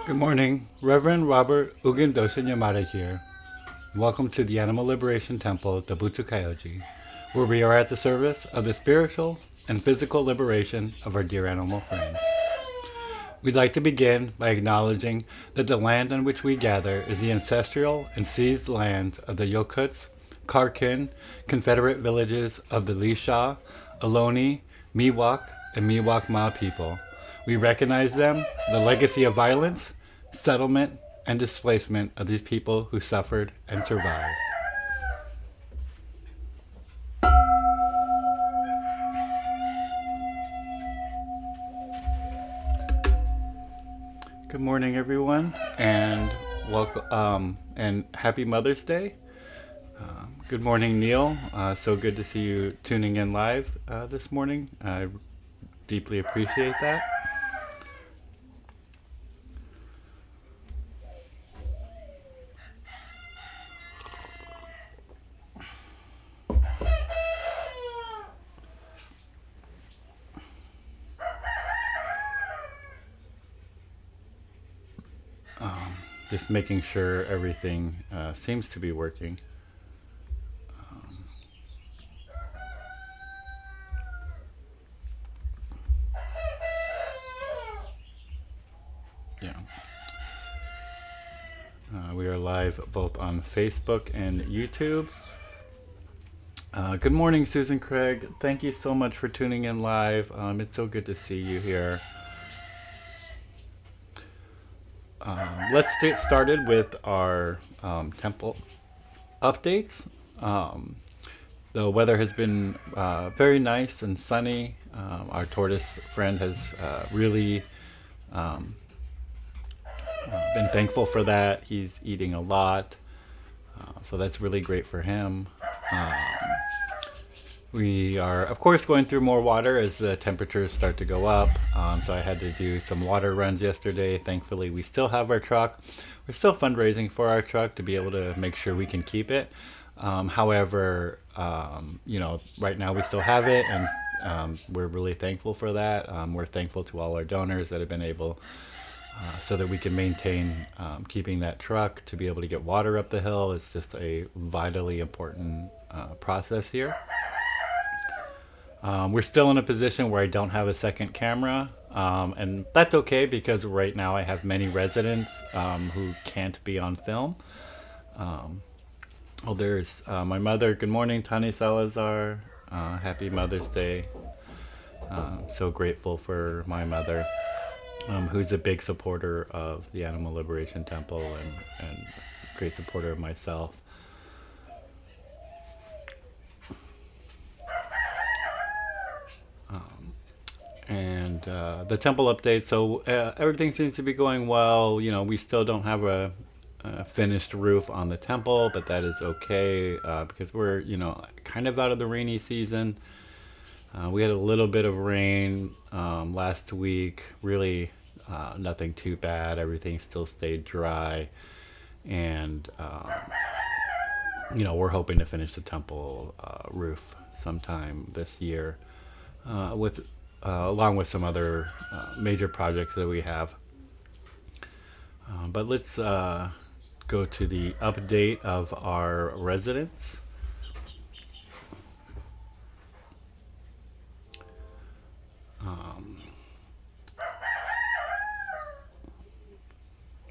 Good morning. Reverend Robert Ugindoshin Yamada here. Welcome to the Animal Liberation Temple, the Butsukayoji, where we are at the service of the spiritual and physical liberation of our dear animal friends. We'd like to begin by acknowledging that the land on which we gather is the ancestral and seized lands of the Yokuts, Karkin, Confederate villages of the Lisha, Ohlone, Miwok, and Miwok Ma people. We recognize them, the legacy of violence, settlement, and displacement of these people who suffered and survived. Good morning, everyone, and welcome and happy Mother's Day. Good morning, Neil. So good to see you tuning in live this morning. I deeply appreciate that. Just making sure everything seems to be working. Yeah. We are live both on Facebook and YouTube. Good morning, Susan Craig. Thank you so much for tuning in live. It's so good to see you here. Let's get started with our temple updates. The weather has been very nice and sunny. Our tortoise friend has really been thankful for that. He's eating a lot, so that's really great for him. Um, we are, of course, going through more water as the temperatures start to go up. So I had to do some water runs yesterday. Thankfully, we still have our truck. We're still fundraising for our truck to be able to make sure we can keep it. However, right now we still have it, and we're really thankful for that. We're thankful to all our donors that have been able so that we can maintain keeping that truck to be able to get water up the hill. It's just a vitally important process here. We're still in a position where I don't have a second camera, and that's okay because right now I have many residents who can't be on film. There's my mother. Good morning, Tani Salazar. Happy Mother's Day. So grateful for my mother, who's a big supporter of the Animal Liberation Temple and great supporter of myself. And the temple update. So everything seems to be going well. We still don't have a finished roof on the temple, but that is okay because we're kind of out of the rainy season. We had a little bit of rain last week. Really, nothing too bad. Everything still stayed dry, and we're hoping to finish the temple roof sometime this year with along with some other major projects that we have. But let's go to the update of our residents.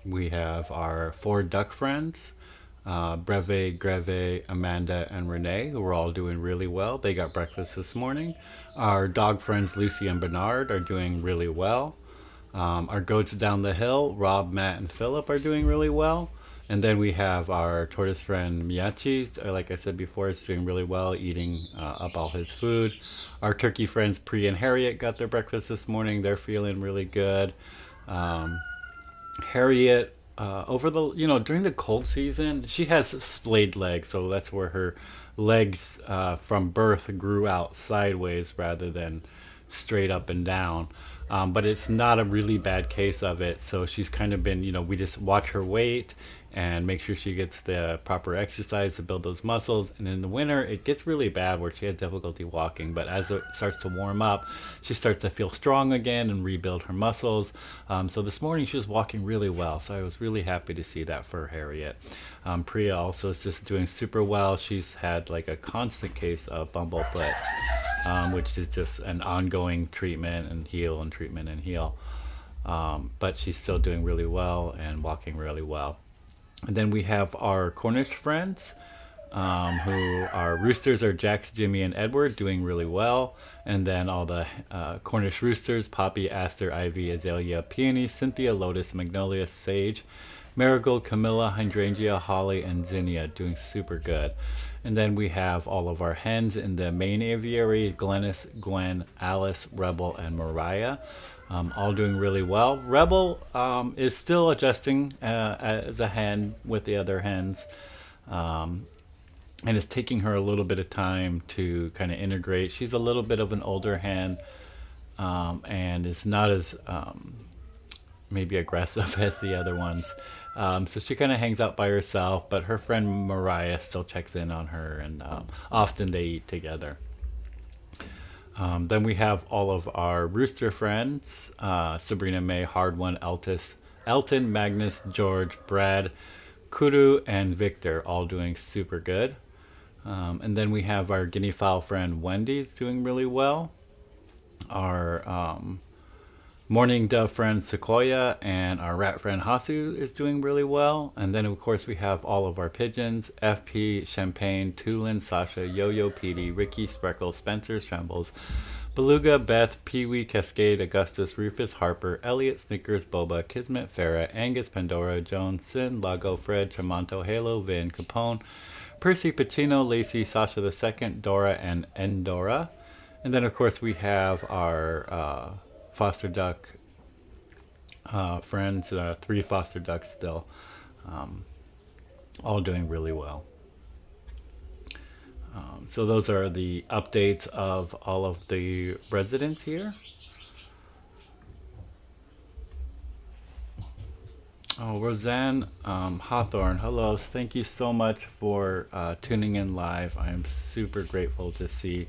We have our 4 duck friends, Breve, Greve, Amanda, and Renee, who are all doing really well. They got breakfast this morning. Our dog friends, Lucy and Bernard, are doing really well. Our goats down the hill, Rob, Matt, and Philip, are doing really well. And then we have our tortoise friend, Miyachi. Like I said before, is doing really well, eating up all his food. Our turkey friends, Pri and Harriet, got their breakfast this morning. They're feeling really good. Harriet, over the during the cold season, she has splayed legs, so that's where her legs from birth grew out sideways rather than straight up and down. But it's not a really bad case of it, so she's kind of been we just watch her weight, and make sure she gets the proper exercise to build those muscles. And in the winter, it gets really bad where she has difficulty walking. But as it starts to warm up, she starts to feel strong again and rebuild her muscles. So this morning she was walking really well. So I was really happy to see that for Harriet. Priya also is just doing super well. She's had like a constant case of bumblefoot, which is just an ongoing treatment and heal and treatment and heal. But she's still doing really well and walking really well. And then we have our Cornish friends, who our roosters are Jax, Jimmy, and Edward, doing really well. And then all the Cornish roosters, Poppy, Aster, Ivy, Azalea, Peony, Cynthia, Lotus, Magnolia, Sage, Marigold, Camilla, Hydrangea, Holly, and Zinnia, doing super good. And then we have all of our hens in the main aviary, Glennis, Gwen, Alice, Rebel, and Mariah. All doing really well. Rebel is still adjusting as a hen with the other hens, and it's taking her a little bit of time to kind of integrate. She's a little bit of an older hen, and is not as maybe aggressive as the other ones. So she kind of hangs out by herself, but her friend Mariah still checks in on her, and often they eat together. Then we have all of our rooster friends, Sabrina, May, Hard One, Elton, Magnus, George, Brad, Kuru, and Victor, all doing super good. And then we have our guinea fowl friend Wendy doing really well. Our morning dove friend Sequoia and our rat friend Hasu is doing really well. And then of course we have all of our pigeons, FP, Champagne, Tulin, Sasha, Yo-Yo, Petey, Ricky, Spreckle, Spencer, Shambles, Beluga, Beth, Pee-wee, Cascade, Augustus, Rufus, Harper, Elliot, Snickers, Boba, Kismet, Farah, Angus, Pandora, Jones, Sin, Lago, Fred, Tramonto, Halo, Vin, Capone, Percy, Pacino, Lacey, Sasha the Second, Dora, and Endora. And then of course we have our foster duck friends, 3 foster ducks still, all doing really well. So those are the updates of all of the residents here. Oh, Roseanne Hawthorne, hello. Thank you so much for tuning in live. I am super grateful to see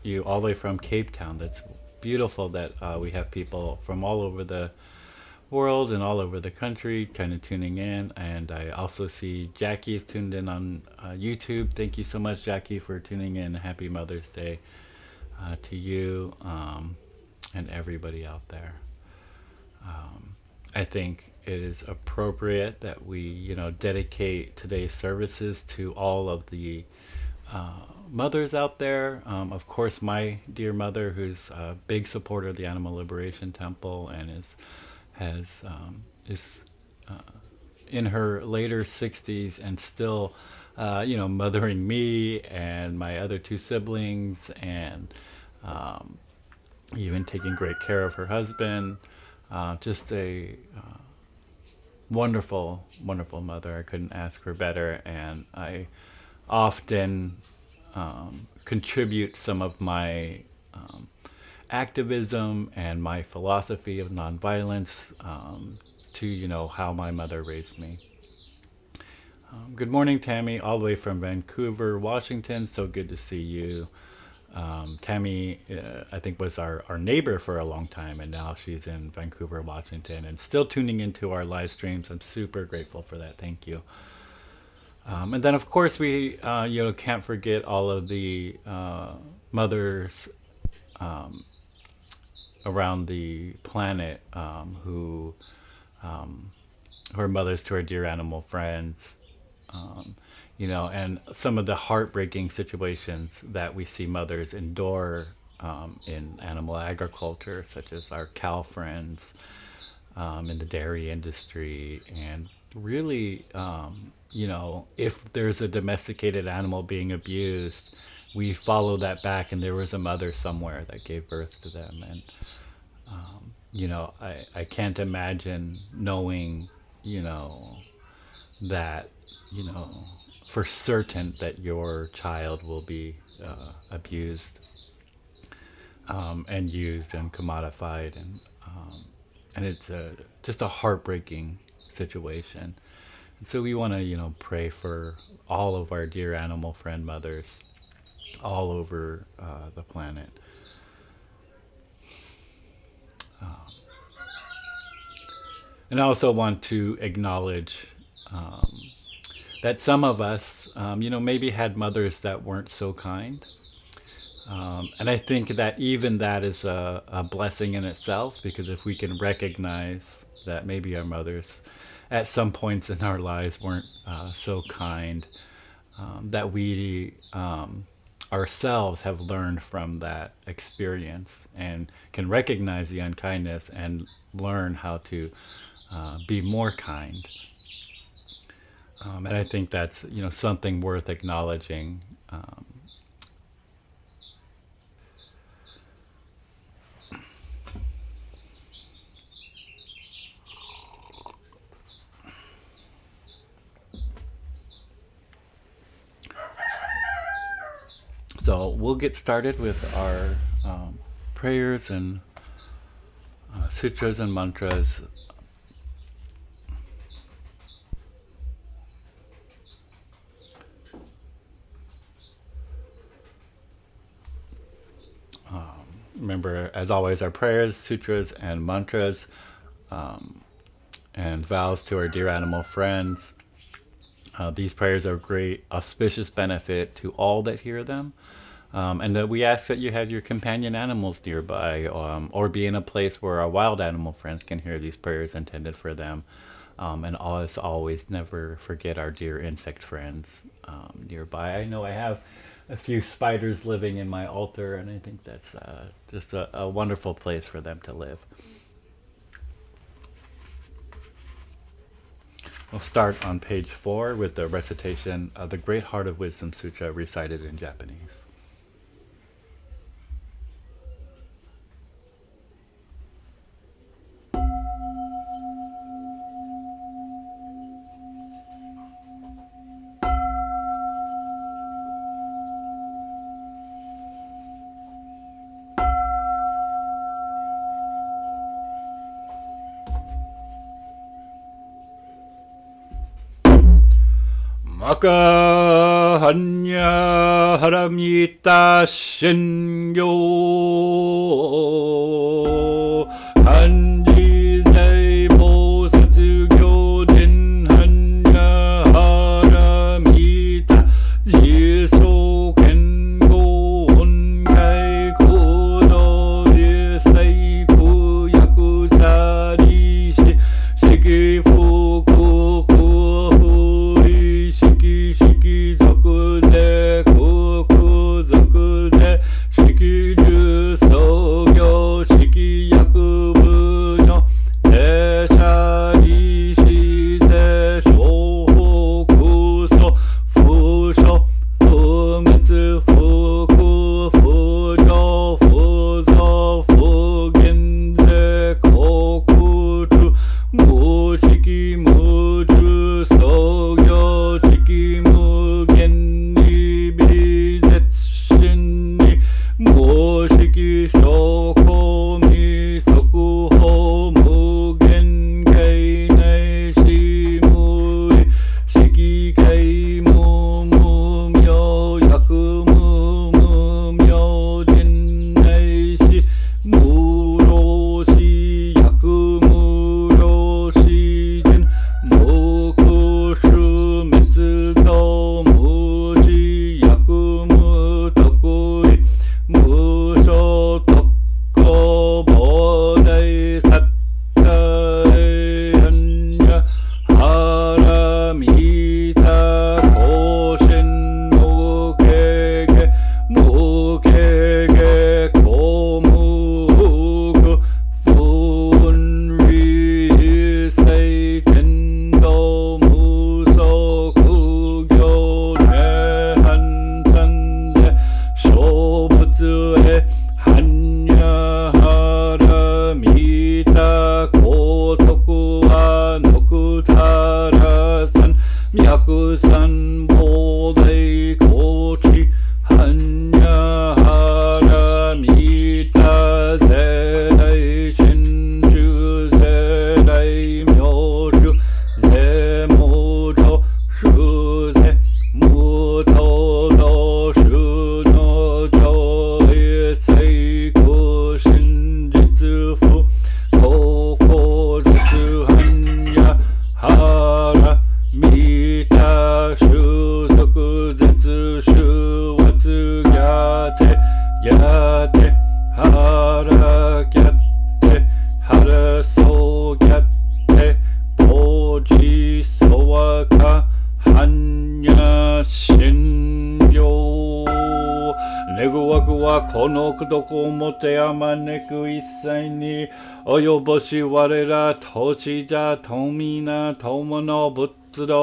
you all the way from Cape Town. That's beautiful that we have people from all over the world and all over the country kind of tuning in. And I also see Jackie is tuned in on YouTube. Thank you so much, Jackie, for tuning in. Happy Mother's Day to you, and everybody out there. I think it is appropriate that we, dedicate today's services to all of the mothers out there. Of course, my dear mother, who's a big supporter of the Animal Liberation Temple and is in her later 60s and still, mothering me and my other 2 siblings, and even taking great care of her husband. Just a wonderful, wonderful mother. I couldn't ask for better, and I often contribute some of my activism and my philosophy of nonviolence to how my mother raised me. Good morning, Tammy, all the way from Vancouver, Washington. So good to see you. Tammy, I think, was our neighbor for a long time, and now she's in Vancouver, Washington, and still tuning into our live streams. I'm super grateful for that. Thank you. And then, of course, we can't forget all of the mothers around the planet who are mothers to our dear animal friends. And some of the heartbreaking situations that we see mothers endure in animal agriculture, such as our cow friends in the dairy industry. And really, if there's a domesticated animal being abused, we follow that back, and there was a mother somewhere that gave birth to them. And, I can't imagine knowing, that, for certain that your child will be abused and used and commodified, and it's just a heartbreaking situation. And so we want to, pray for all of our dear animal friend mothers all over the planet. And I also want to acknowledge that some of us, maybe had mothers that weren't so kind. And I think that even that is a blessing in itself, because if we can recognize that maybe our mothers at some points in our lives weren't so kind, that we ourselves have learned from that experience and can recognize the unkindness and learn how to be more kind. And I think that's something worth acknowledging. So we'll get started with our prayers and sutras and mantras. Remember, as always, our prayers, sutras, and mantras, and vows to our dear animal friends. These prayers are great auspicious benefit to all that hear them. And that we ask that you have your companion animals nearby, or be in a place where our wild animal friends can hear these prayers intended for them. And as always, never forget our dear insect friends nearby. I know I have a few spiders living in my altar, and I think that's just a wonderful place for them to live. We'll start on page 4 with the recitation of the Great Heart of Wisdom Sutra recited in Japanese. Maka hanya haramita shinyo hanji zeibo setsugyo den hanya haramita jiso kengo onkai kodo desai kuyaku sarishi shiki fuku shiki zoku ze koku zoku ze shiki ju sogyo shiki yakubu no ze shari shi ze shohoku so fusho fumitsu fuku fujo fuzo fugenze kokutu mu shiki muju sogyo shiki mugen ni bizetsu ni mo shiki shoko mi soku ho mugen kai nai shi mui shiki kai mu mu myo yaku mu mu myo jin nai shi mu ro shi yaku mu ro shi jin moku shu metsu do mu ji yaku mu tokui mu sho tokko bodai sattai hanya haramita koshin mukege komuku funri sei tendo muso kugyo ne hansanze shobutsu e hanya haramita kotoku wa nokutara san myaku san bodai kochi hanya haramita zedai shinju zedai myoju Egu waku wa kono kudoko mote amaneku isai ni oyoboshi warera tochija tomina tomono butsudo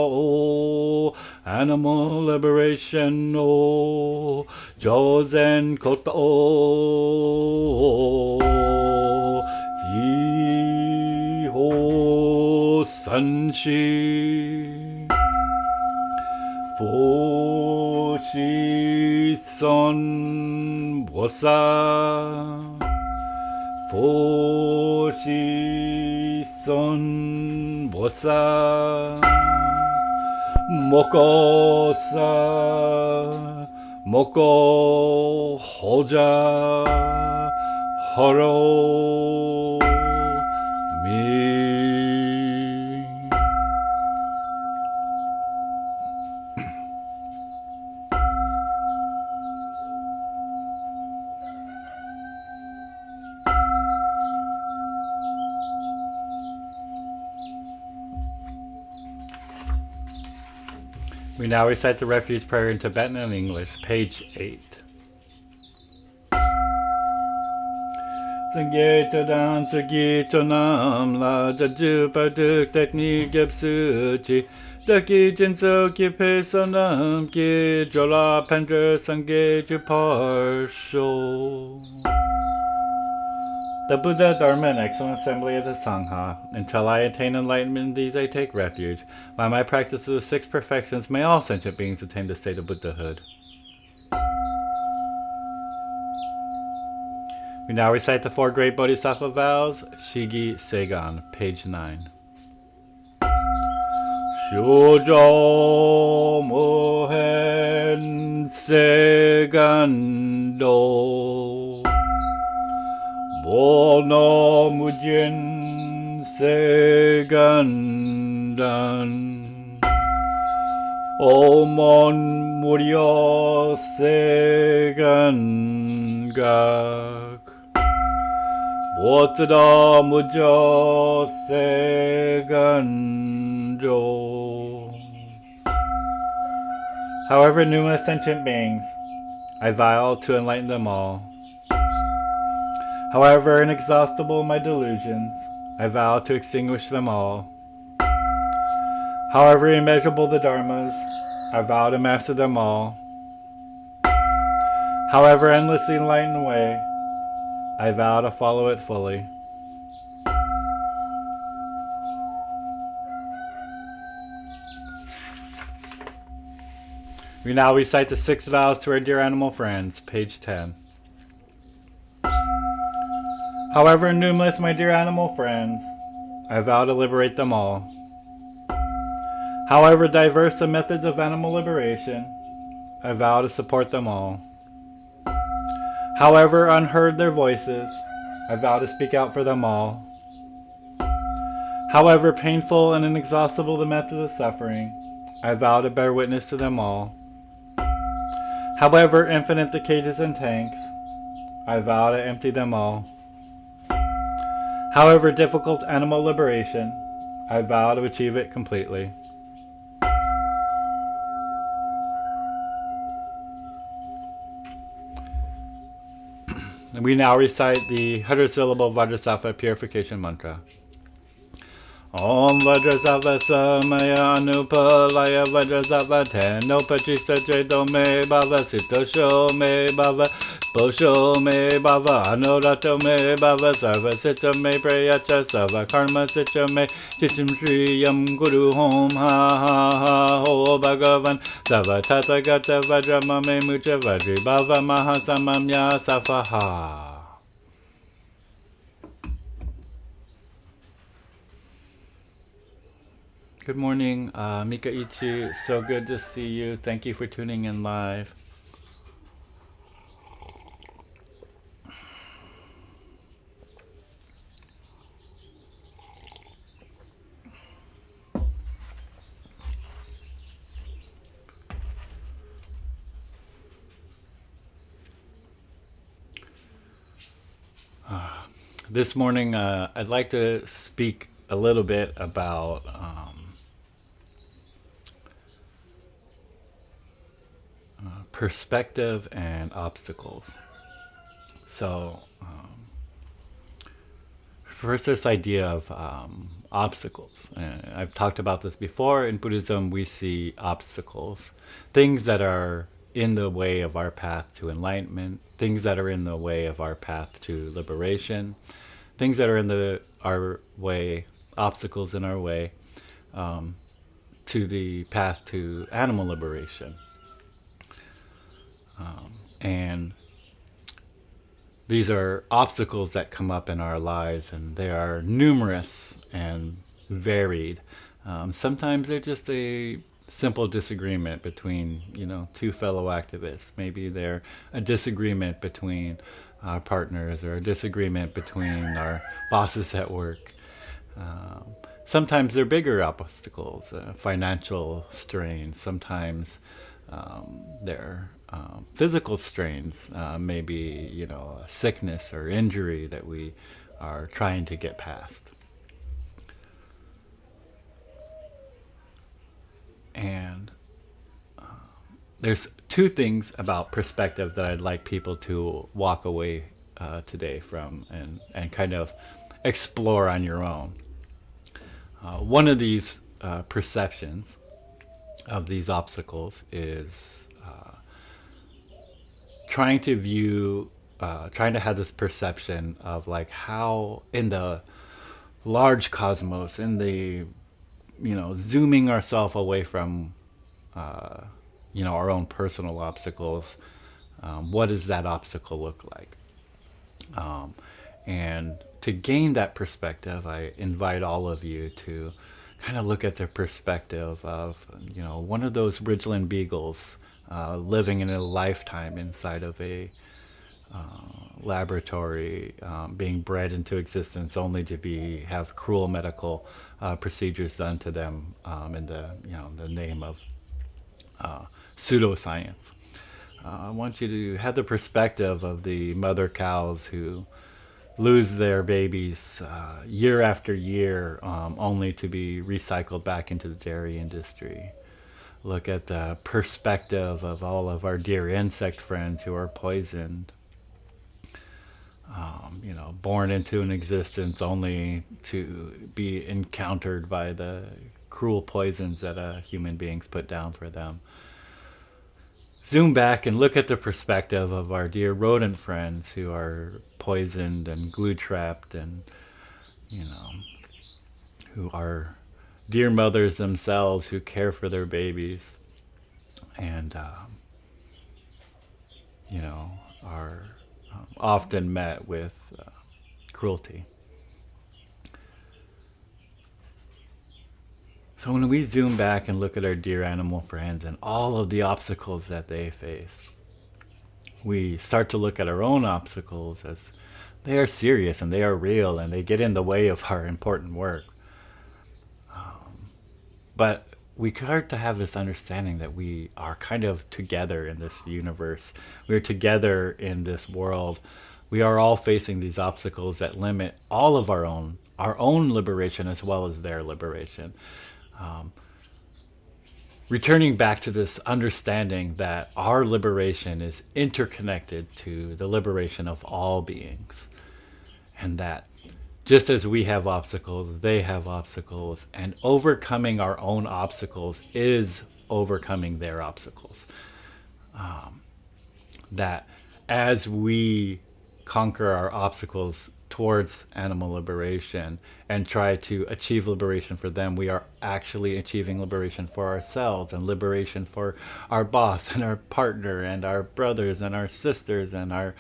animal liberation no jozen koto jiho sanshi Foshi son bosa Foshi son bosa Mokosa Moko hoja Haro mi We now recite the refuge prayer in Tibetan and English, page 8. Sangye dan sagi tonam la jaju paduk technique gepsuchi daki jinso ki pesanam ki jola pendra sangye ju parsho. The Buddha, Dharma, and excellent assembly of the Sangha. Until I attain enlightenment in these I take refuge. By my practice of the 6 perfections, may all sentient beings attain the state of Buddhahood. We now recite the 4 great Bodhisattva vows, Shigi Seigan, page 9. Shoujo Mohen Segando Bono Mujin Segandan Omon Muryo Segangak Botada Mujo Seganjo. However numerous sentient beings, I vow to enlighten them all. However inexhaustible my delusions, I vow to extinguish them all. However immeasurable the dharmas, I vow to master them all. However endlessly enlightened way, I vow to follow it fully. We now recite the 6 vows to our dear animal friends, page 10. However numerous my dear animal friends, I vow to liberate them all. However diverse the methods of animal liberation, I vow to support them all. However unheard their voices, I vow to speak out for them all. However painful and inexhaustible the method of suffering, I vow to bear witness to them all. However infinite the cages and tanks, I vow to empty them all. However difficult animal liberation, I vow to achieve it completely. And we now recite the 100-syllable Vajrasattva purification mantra. Om Vajrasattva Samaya Anupalaya Vajrasattva Tenopachisa Cheto Me Bhava Sitosho Me Bhava Bosho Me Bhava Anorato Me Bhava Sarva Sita Me Prayacha Sava Karma Sita Me Chitim Shri Yam Guru Hom Ha Ha Ha Ho Bhagavan Sava Tathagata Vajrama Me Mucha Vajri Bhava Mahasamamya Safaha. Good morning, Mika Ichi. So good to see you. Thank you for tuning in live. This morning, I'd like to speak a little bit about perspective and obstacles. So, first, this idea of obstacles. I've talked about this before. In Buddhism, we see obstacles, things that are in the way of our path to enlightenment, things that are in the way of our path to liberation, things that are in our way, obstacles in our way to the path to animal liberation. And these are obstacles that come up in our lives, and they are numerous and varied. Sometimes they're just a simple disagreement between, two fellow activists. Maybe they're a disagreement between our partners or a disagreement between our bosses at work. Sometimes they're bigger obstacles, financial strains. Sometimes they're physical strains, maybe a sickness or injury that we are trying to get past. And there's two things about perspective that I'd like people to walk away today from and kind of explore on your own. One of these perceptions of these obstacles is trying to have this perception of like how in the large cosmos, in the, zooming ourselves away from, our own personal obstacles, what does that obstacle look like? And to gain that perspective, I invite all of you to kind of look at the perspective of, one of those Ridgeland beagles living in a lifetime inside of a laboratory, being bred into existence only to have cruel medical procedures done to them in the name of pseudoscience. I want you to have the perspective of the mother cows who lose their babies year after year, only to be recycled back into the dairy industry. Look at the perspective of all of our dear insect friends who are poisoned, born into an existence only to be encountered by the cruel poisons that human beings put down for them. Zoom back and look at the perspective of our dear rodent friends who are poisoned and glue trapped and, who are dear mothers themselves who care for their babies and, are often met with cruelty. So when we zoom back and look at our dear animal friends and all of the obstacles that they face, we start to look at our own obstacles as they are serious and they are real and they get in the way of our important work. But we start to have this understanding that we are kind of together in this universe. We're together in this world. We are all facing these obstacles that limit all of our own liberation as well as their liberation. Returning back to this understanding that our liberation is interconnected to the liberation of all beings, and that just as we have obstacles, they have obstacles, and overcoming our own obstacles is overcoming their obstacles. That as we conquer our obstacles towards animal liberation and try to achieve liberation for them, we are actually achieving liberation for ourselves and liberation for our boss and our partner and our brothers and our sisters and our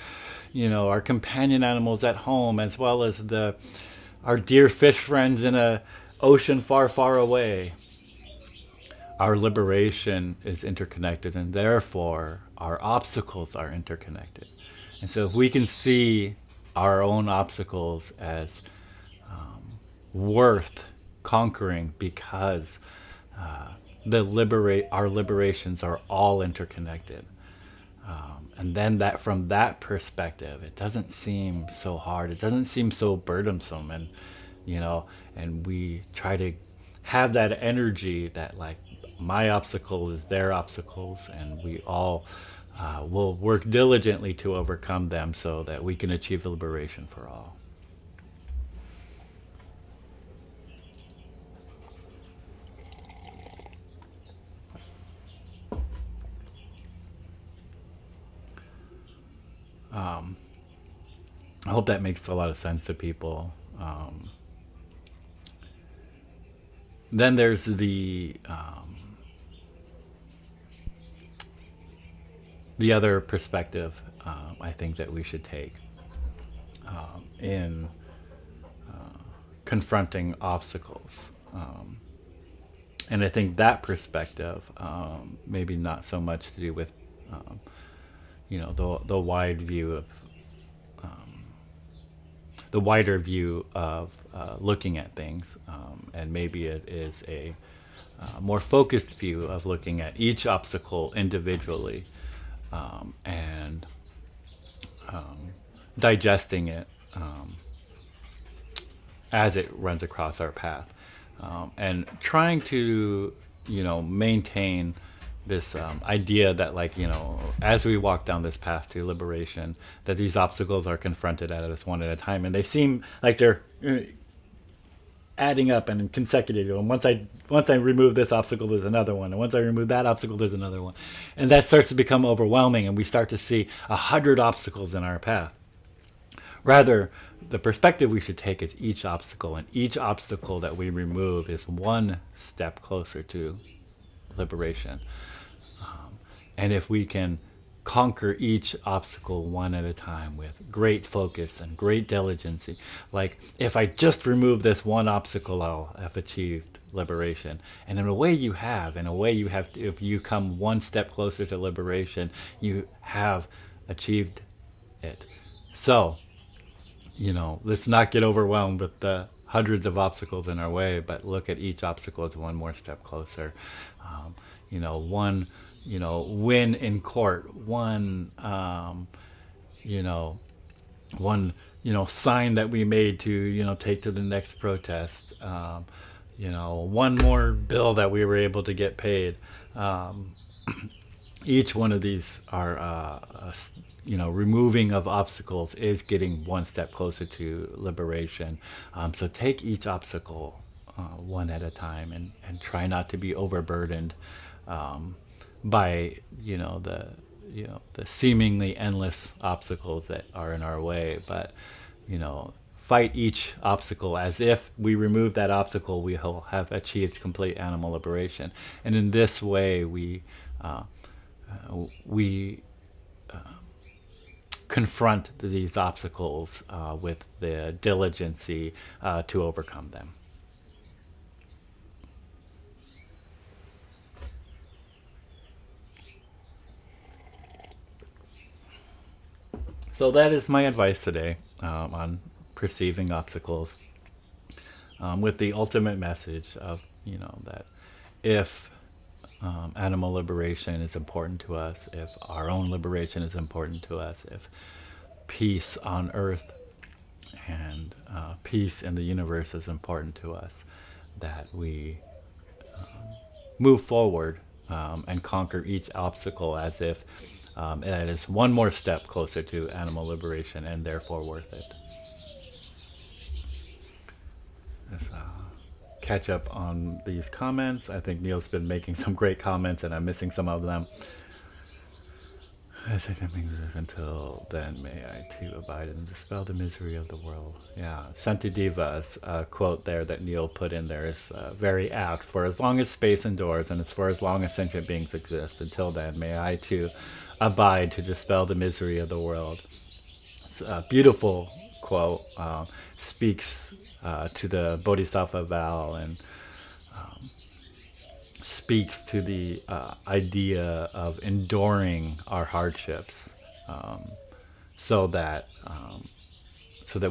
companion animals at home, as well as our dear fish friends in a ocean far, far away. Our liberation is interconnected, and therefore our obstacles are interconnected. And so if we can see our own obstacles as worth conquering because our liberations are all interconnected. And then from that perspective, it doesn't seem so hard. It doesn't seem so burdensome. And we try to have that energy that like my obstacle is their obstacles, and we all will work diligently to overcome them so that we can achieve liberation for all. I hope that makes a lot of sense to people. Then there's the other perspective I think that we should take in confronting obstacles. And I think that perspective, maybe not so much to do with, the wide view of the wider view of looking at things, and maybe it is a more focused view of looking at each obstacle individually, and digesting it as it runs across our path, and trying to maintain this idea that, like, as we walk down this path to liberation, that these obstacles are confronted at us one at a time, and they seem like they're adding up and consecutive. And once I remove this obstacle, there's another one, and once I remove that obstacle, there's another one, and that starts to become overwhelming, and we start to see 100 obstacles in our path. Rather, the perspective we should take is each obstacle, and each obstacle that we remove is one step closer to liberation. And if we can conquer each obstacle one at a time with great focus and great diligence, like, if I just remove this one obstacle, I'll have achieved liberation. And in a way you have. If you come one step closer to liberation, you have achieved it. So, let's not get overwhelmed with the hundreds of obstacles in our way, but look at each obstacle as one more step closer. One, win in court, one, one, sign that we made to, take to the next protest, one more bill that we were able to get paid. Each one of these are, removing of obstacles is getting one step closer to liberation. So take each obstacle one at a time, and try not to be overburdened by the seemingly endless obstacles that are in our way, but fight each obstacle as if we remove that obstacle, we will have achieved complete animal liberation. And in this way, we confront these obstacles with the diligence to overcome them. So that is my advice today on perceiving obstacles, with the ultimate message of, that if animal liberation is important to us, if our own liberation is important to us, if peace on earth and peace in the universe is important to us, that we move forward and conquer each obstacle as if it is one more step closer to animal liberation, and therefore worth it. Let's catch up on these comments. I think Neil's been making some great comments, and I'm missing some of them. As I can make this until then, may I too abide and dispel the misery of the world. Yeah, Shantideva's quote there that Neil put in there is very apt. For as long as space endures, and for as long as sentient beings exist, until then, may I too abide to dispel the misery of the world. It's a beautiful quote. Speaks to the Bodhisattva vow, and speaks to the idea of enduring our hardships, so that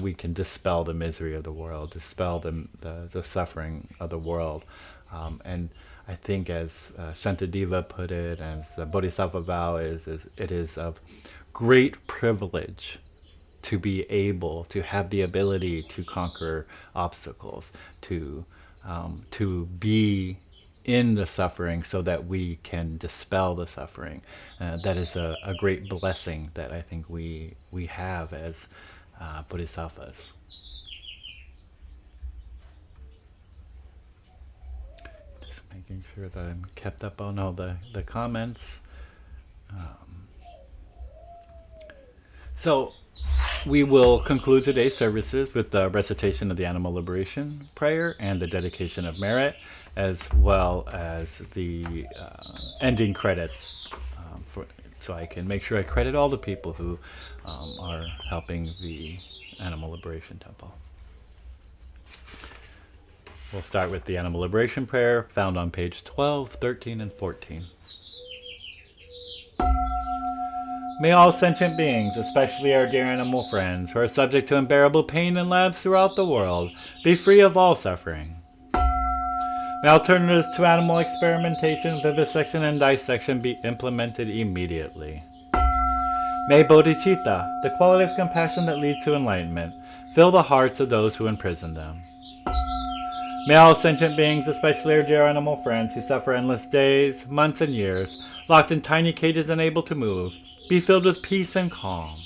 we can dispel the misery of the world, dispel the suffering of the world. And I think, as Shantideva put it, as the Bodhisattva vow is it is of great privilege to be able to have the ability to conquer obstacles, to be in the suffering so that we can dispel the suffering. That is a great blessing that I think we have as bodhisattvas. Just making sure that I'm kept up on all the comments. So we will conclude today's services with the recitation of the Animal Liberation Prayer and the dedication of merit, as well as the ending credits, so I can make sure I credit all the people who are helping the Animal Liberation Temple. We'll start with the Animal Liberation Prayer, found on page 12, 13, and 14. May all sentient beings, especially our dear animal friends, who are subject to unbearable pain in labs throughout the world, be free of all suffering. May alternatives to animal experimentation, vivisection, and dissection be implemented immediately. May bodhicitta, the quality of compassion that leads to enlightenment, fill the hearts of those who imprison them. May all sentient beings, especially our dear animal friends who suffer endless days, months, and years, locked in tiny cages unable to move, be filled with peace and calm.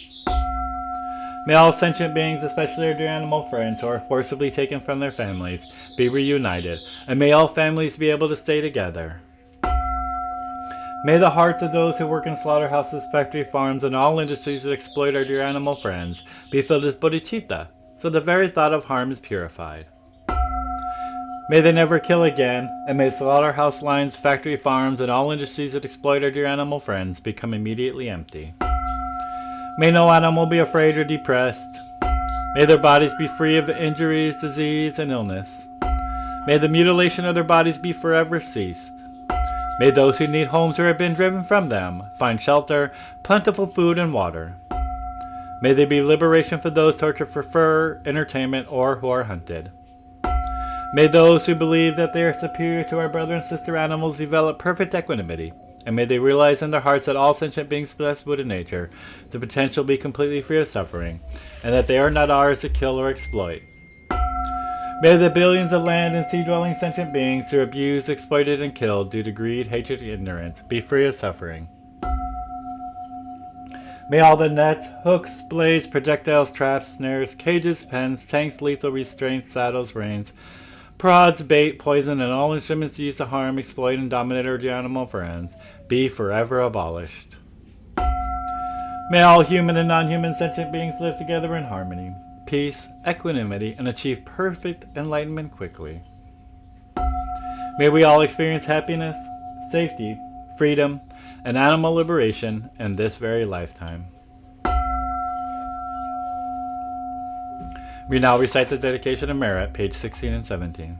May all sentient beings, especially our dear animal friends who are forcibly taken from their families, be reunited, and may all families be able to stay together. May the hearts of those who work in slaughterhouses, factory farms, and all industries that exploit our dear animal friends be filled with bodhicitta, so the very thought of harm is purified. May they never kill again, and may slaughterhouse lines, factory farms, and all industries that exploit our dear animal friends become immediately empty. May no animal be afraid or depressed. May their bodies be free of injuries, disease, and illness. May the mutilation of their bodies be forever ceased. May those who need homes or have been driven from them find shelter, plentiful food, and water. May there be liberation for those tortured for fur, entertainment, or who are hunted. May those who believe that they are superior to our brother and sister animals develop perfect equanimity, and may they realize in their hearts that all sentient beings possess Buddha nature, the potential to be completely free of suffering, and that they are not ours to kill or exploit. May the billions of land and sea-dwelling sentient beings who are abused, exploited, and killed due to greed, hatred, and ignorance be free of suffering. May all the nets, hooks, blades, projectiles, traps, snares, cages, pens, tanks, lethal restraints, saddles, reins, prods, bait, poison, and all instruments used to harm, exploit, and dominate our dear animal friends be forever abolished. May all human and non-human sentient beings live together in harmony, peace, equanimity, and achieve perfect enlightenment quickly. May we all experience happiness, safety, freedom, and animal liberation in this very lifetime. We now recite the dedication of merit, page 16 and 17.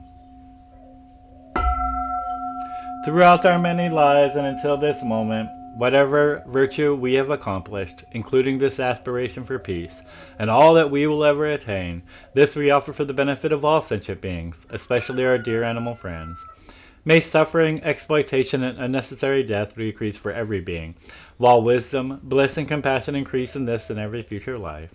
Throughout our many lives and until this moment, whatever virtue we have accomplished, including this aspiration for peace, and all that we will ever attain, this we offer for the benefit of all sentient beings, especially our dear animal friends. May suffering, exploitation, and unnecessary death decrease for every being, while wisdom, bliss, and compassion increase in this and every future life.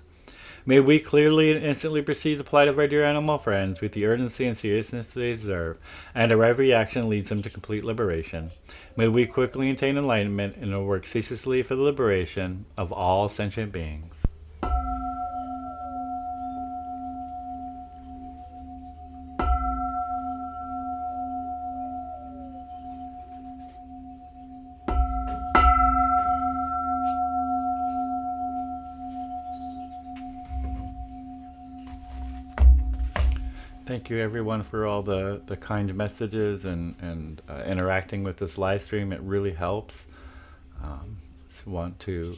May we clearly and instantly perceive the plight of our dear animal friends with the urgency and seriousness they deserve, and our every action leads them to complete liberation. May we quickly attain enlightenment and work ceaselessly for the liberation of all sentient beings. Thank you everyone for all the kind messages and interacting with this live stream. It really helps. Just want to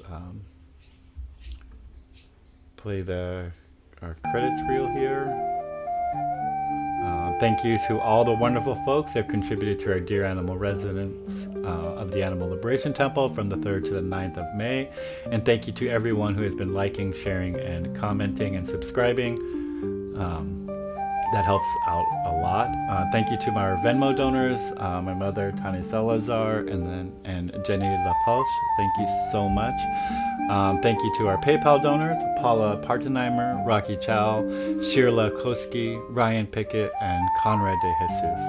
play our credits reel here. Thank you to all the wonderful folks that have contributed to our Dear Animal residents of the Animal Liberation Temple from the 3rd to the 9th of May. And thank you to everyone who has been liking, sharing, and commenting and subscribing. That helps out a lot. Thank you to my Venmo donors, my mother, Tani Salazar, and Jenny LaPulche. Thank you so much. Thank you to our PayPal donors, Paula Partenheimer, Rocky Chow, Shirla Koski, Ryan Pickett, and Conrad De Jesus.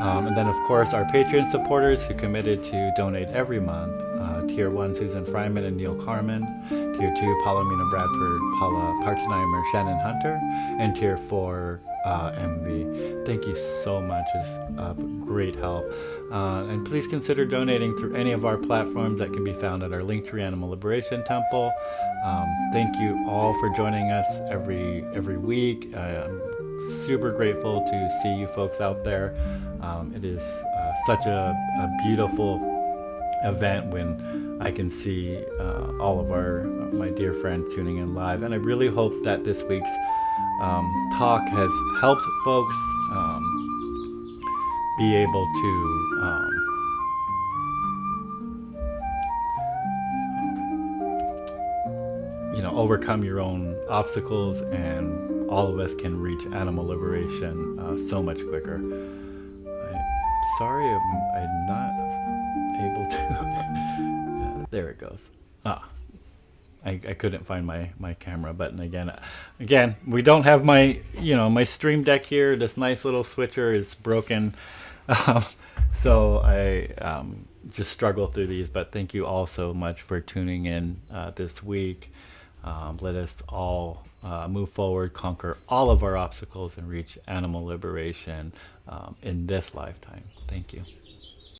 And then, of course, our Patreon supporters who committed to donate every month. Tier 1, Susan Fryman and Neil Carmen. Tier 2, Palomina Bradford, Paula Partenheimer, Shannon Hunter. And Tier 4, MV. Thank you so much. It's great help. And please consider donating through any of our platforms that can be found at our Linktree Animal Liberation Temple. Thank you all for joining us every week. I'm super grateful to see you folks out there. It is such a beautiful event when I can see all of my dear friends tuning in live, and I really hope that this week's talk has helped folks be able to overcome your own obstacles, and all of us can reach animal liberation so much quicker. Sorry, I'm not able to. There it goes. I couldn't find my camera button again. We don't have my my Stream Deck here. This nice little switcher is broken, so I just struggle through these. But thank you all so much for tuning in this week. Let us all move forward, conquer all of our obstacles, and reach animal liberation in this lifetime. Thank you.